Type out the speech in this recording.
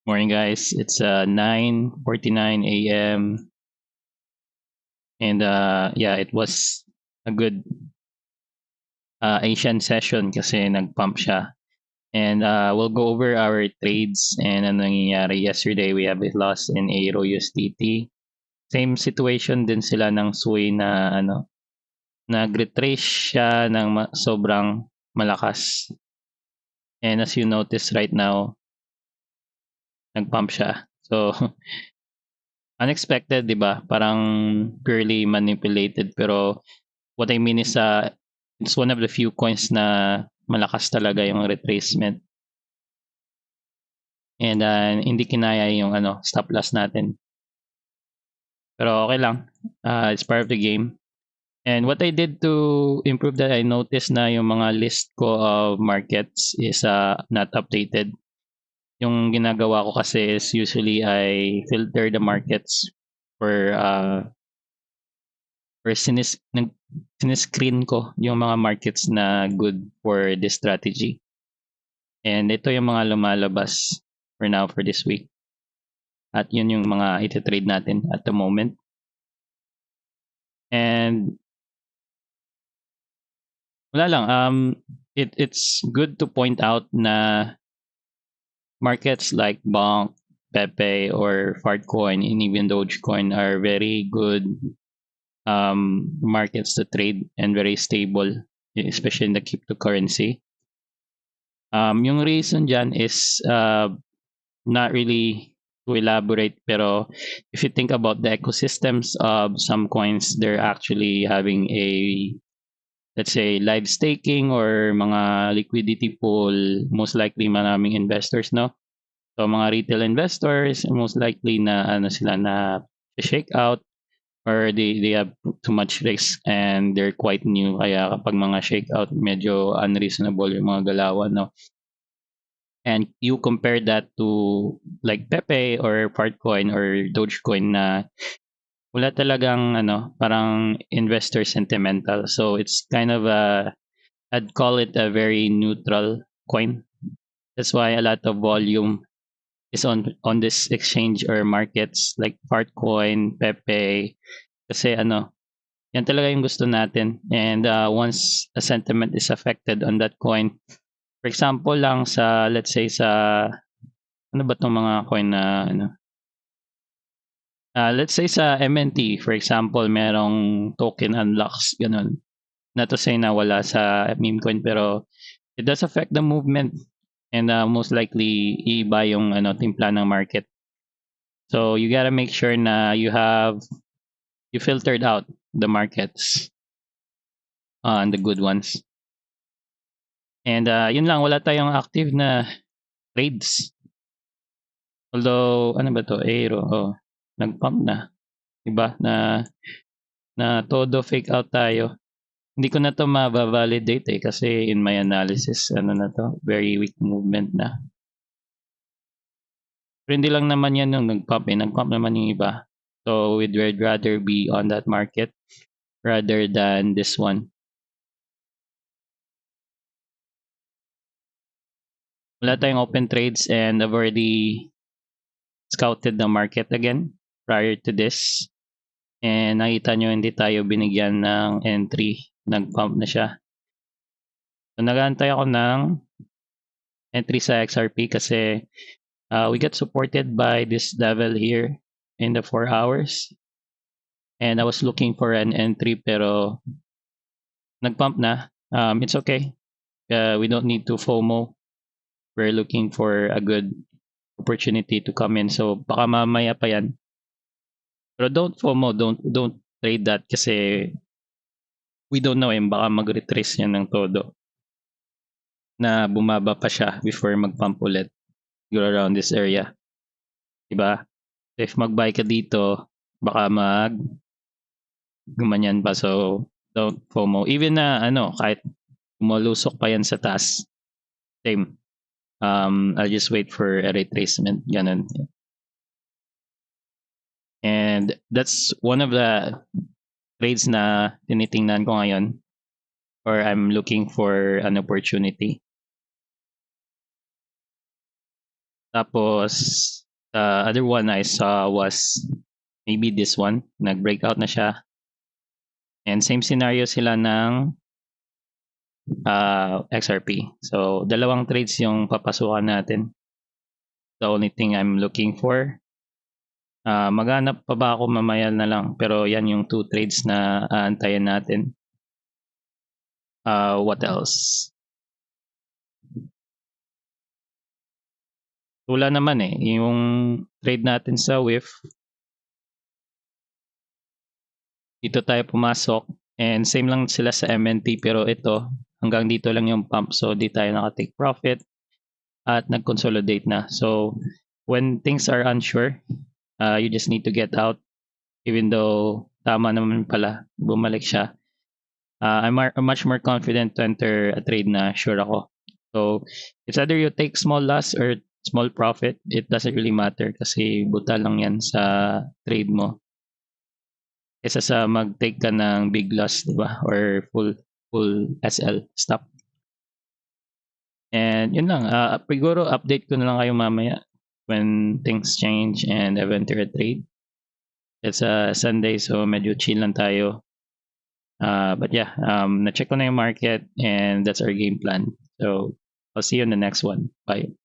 Morning, guys. It's 9:49 a.m. and yeah, it was a good Asian session kasi nag-pump siya. And we'll go over our trades and ano nangyayari yesterday. We have a loss in Aero USDT. Same situation din sila ng SUI na nag-retrace siya ng sobrang malakas. And as you notice right now, nag-pump siya. So unexpected, 'di ba? Parang purely manipulated, pero what I mean is it's one of the few coins na malakas talaga yung retracement. And hindi kinaya yung stop loss natin. Pero okay lang. It's part of the game. And what I did to improve that, I noticed na yung mga list ko of markets is not updated. Yung ginagawa ko kasi is usually I filter the markets for siniscreen ko yung mga markets na good for this strategy. And ito yung mga lumalabas for now for this week. At yun yung mga iti-trade natin at the moment. And wala lang, it's good to point out na markets like Bonk, Pepe, or Fartcoin, and even Dogecoin are very good markets to trade and very stable, especially in the cryptocurrency. Yung reason dyan is not really to elaborate, pero if you think about the ecosystems of some coins, they're actually having a, let's say, live staking or mga liquidity pool, most likely maraming investors, no? So mga retail investors, most likely na sila na shake out or they have too much risk and they're quite new, kaya kapag mga shake out medyo unreasonable yung mga galawan, no? And you compare that to like Pepe or Partcoin or Dogecoin na wala talagang parang investor sentimental. So it's kind of I'd call it a very neutral coin. That's why a lot of volume is on this exchange or markets like Partcoin, Pepe, kasi yan talaga yung gusto natin. And once a sentiment is affected on that coin, for example lang sa, let's say sa, ano ba itong mga coin na let's say sa MNT, for example, merong token unlocks, ganun. Not to say na wala sa meme coin, pero it does affect the movement and most likely iba yung timpla ng market. So you gotta make sure na you filtered out the markets and the good ones. And yun lang, wala tayong active na trades. Although, ano ba to? Aero, nag-pump na. Diba? Na todo fake out tayo. Hindi ko na to ma-validate kasi in my analysis, na to, very weak movement na. Pero hindi lang naman yan yung nag-pump Nag-pump naman yung iba. So, we'd rather be on that market rather than this one. Wala tayong open trades and I've already scouted the market again prior to this. And nakita nyo hindi tayo binigyan ng entry. Nag-pump na siya. So nag-aantay ako ng entry sa XRP kasi we got supported by this level here in the 4 hours. And I was looking for an entry pero nag-pump na. It's okay. We don't need to FOMO. We're looking for a good opportunity to come in. So baka mamaya pa yan. Pero don't FOMO, don't trade that kasi we don't know baka mag-retrace yan ng todo. Na bumaba pa siya before mag-pump ulit. Go around this area. Diba? If mag-buy ka dito, baka gumanyan pa. So don't FOMO. Even na kahit malusok pa yan sa taas, same. I'll just wait for a retracement. Ganun. And that's one of the trades na tinitingnan ko ngayon or I'm looking for an opportunity. Tapos, the other one I saw was maybe this one, nag-breakout na siya. And same scenario sila ng XRP. So, dalawang trades yung papasukan natin. The only thing I'm looking for, maghanap pa ba ako mamaya na lang, pero yan yung 2 trades na aantayin natin. What else? Wala naman eh, yung trade natin sa WIF, dito tayo pumasok, and same lang sila sa MNT, pero ito, hanggang dito lang yung pump, so di tayo naka-take profit at nag-consolidate na. So, when things are unsure, you just need to get out, even though tama naman pala, bumalik siya. I'm much more confident to enter a trade na sure ako. So, it's either you take small loss or small profit, it doesn't really matter kasi buta lang yan sa trade mo. Kesa sa mag-take ka ng big loss, di ba? Or full SL stop. And yun lang, siguro update ko na lang kayo mamaya when things change and I've entered a trade. It's a Sunday, so medyo chill lang tayo. But yeah, na-check ko na yung market and that's our game plan. So, I'll see you in the next one. Bye.